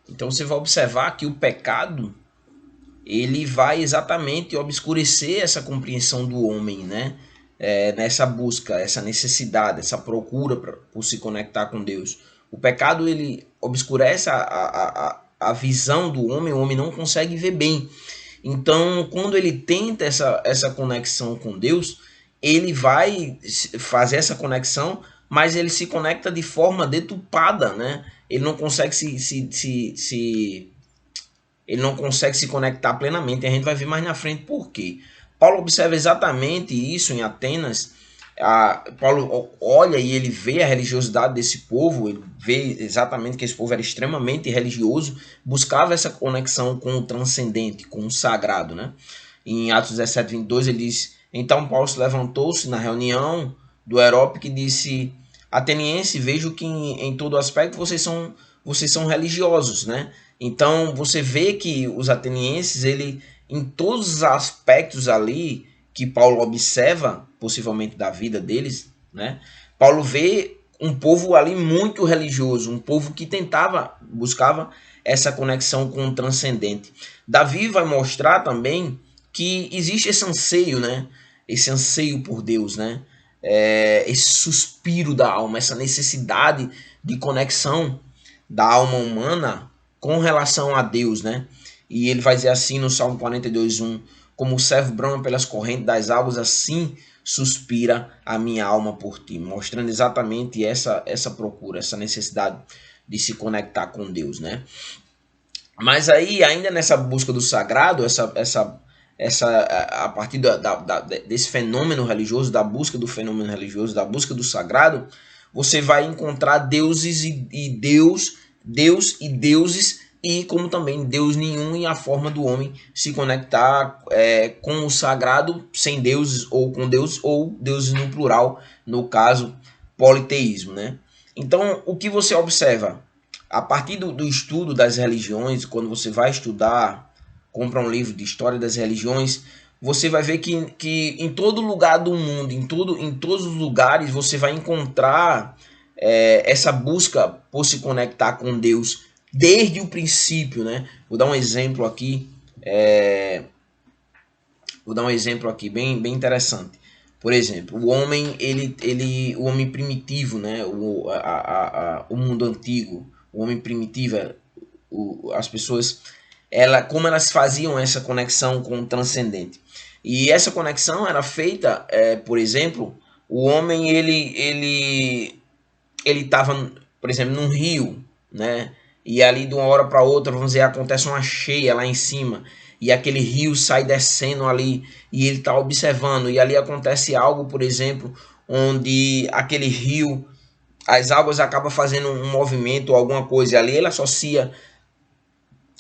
Então você vai observar que o pecado ele vai exatamente obscurecer essa compreensão do homem, né? Nessa busca, essa necessidade, essa procura por se conectar com Deus. O pecado ele obscurece a visão do homem, o homem não consegue ver bem. Então, quando ele tenta essa conexão com Deus, ele vai fazer essa conexão, mas ele se conecta de forma deturpada, né? Ele não consegue ele não consegue se conectar plenamente. E a gente vai ver mais na frente por quê. Paulo observa exatamente isso em Atenas. Paulo olha e ele vê a religiosidade desse povo, ele vê exatamente que esse povo era extremamente religioso, buscava essa conexão com o transcendente, com o sagrado, né? Em Atos 17:22 ele diz: então Paulo se levantou-se na reunião do Areópago e disse: ateniense, vejo que em todo aspecto vocês são religiosos, né? Então você vê que os atenienses, ele em todos os aspectos ali que Paulo observa, possivelmente da vida deles, né? Paulo vê um povo ali muito religioso, um povo que buscava essa conexão com o transcendente. Davi vai mostrar também que existe esse anseio, né? Esse anseio por Deus, né? Esse suspiro da alma, essa necessidade de conexão da alma humana com relação a Deus, né? E ele vai dizer assim no Salmo 42:1: como o servo brama pelas correntes das águas, assim suspira a minha alma por ti, mostrando exatamente essa procura, essa necessidade de se conectar com Deus, né? Mas aí, ainda nessa busca do sagrado, a partir desse fenômeno religioso, da busca do fenômeno religioso, da busca do sagrado, você vai encontrar deuses Deus e deuses, e como também Deus nenhum, e a forma do homem se conectar com o sagrado sem deuses, ou com Deus, ou deuses no plural, no caso, politeísmo, né? Então, o que você observa? A partir do estudo das religiões, quando você vai estudar, compra um livro de história das religiões, você vai ver que em todo lugar do mundo, em todos os lugares, você vai encontrar essa busca por se conectar com Deus desde o princípio, né? Vou dar um exemplo aqui, bem interessante. Por exemplo, o homem, o homem primitivo, né? O mundo antigo, o homem primitivo, as pessoas, como elas faziam essa conexão com o transcendente. E essa conexão era feita, por exemplo, o homem ele estava, por exemplo, num rio, né? E ali de uma hora para outra, vamos dizer, acontece uma cheia lá em cima e aquele rio sai descendo ali e ele está observando, e ali acontece algo, por exemplo, onde aquele rio, as águas acabam fazendo um movimento ou alguma coisa, e ali ele associa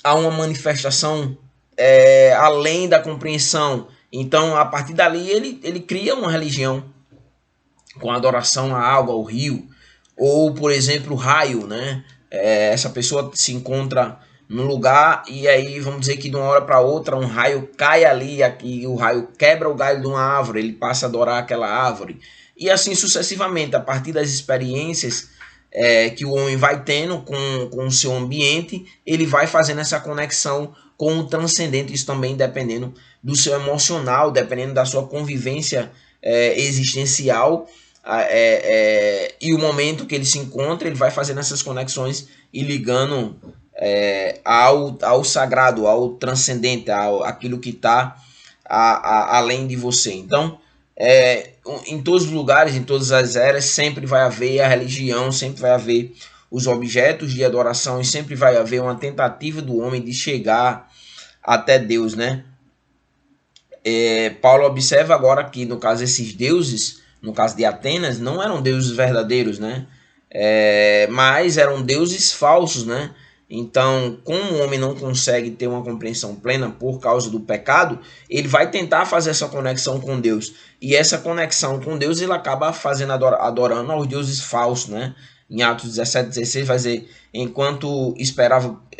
a uma manifestação além da compreensão. Então, a partir dali, ele cria uma religião com adoração à água, ao rio, ou, por exemplo, o raio, né? Essa pessoa se encontra no lugar e aí vamos dizer que de uma hora para outra um raio cai ali e o raio quebra o galho de uma árvore, ele passa a adorar aquela árvore. E assim sucessivamente, a partir das experiências que o homem vai tendo com o seu ambiente, ele vai fazendo essa conexão com o transcendente, isso também dependendo do seu emocional, dependendo da sua convivência existencial, e o momento que ele se encontra, ele vai fazendo essas conexões e ligando ao sagrado, ao transcendente, aquilo que está além de você. Então, em todos os lugares, em todas as eras, sempre vai haver a religião, sempre vai haver os objetos de adoração e sempre vai haver uma tentativa do homem de chegar até Deus, né? Paulo observa agora que, no caso, esses deuses, no caso de Atenas, não eram deuses verdadeiros, né? Mas eram deuses falsos, né? Então, como o homem não consegue ter uma compreensão plena por causa do pecado, ele vai tentar fazer essa conexão com Deus. E essa conexão com Deus, ele acaba fazendo adorando aos deuses falsos, né? Em Atos 17:16 vai dizer, enquanto esperava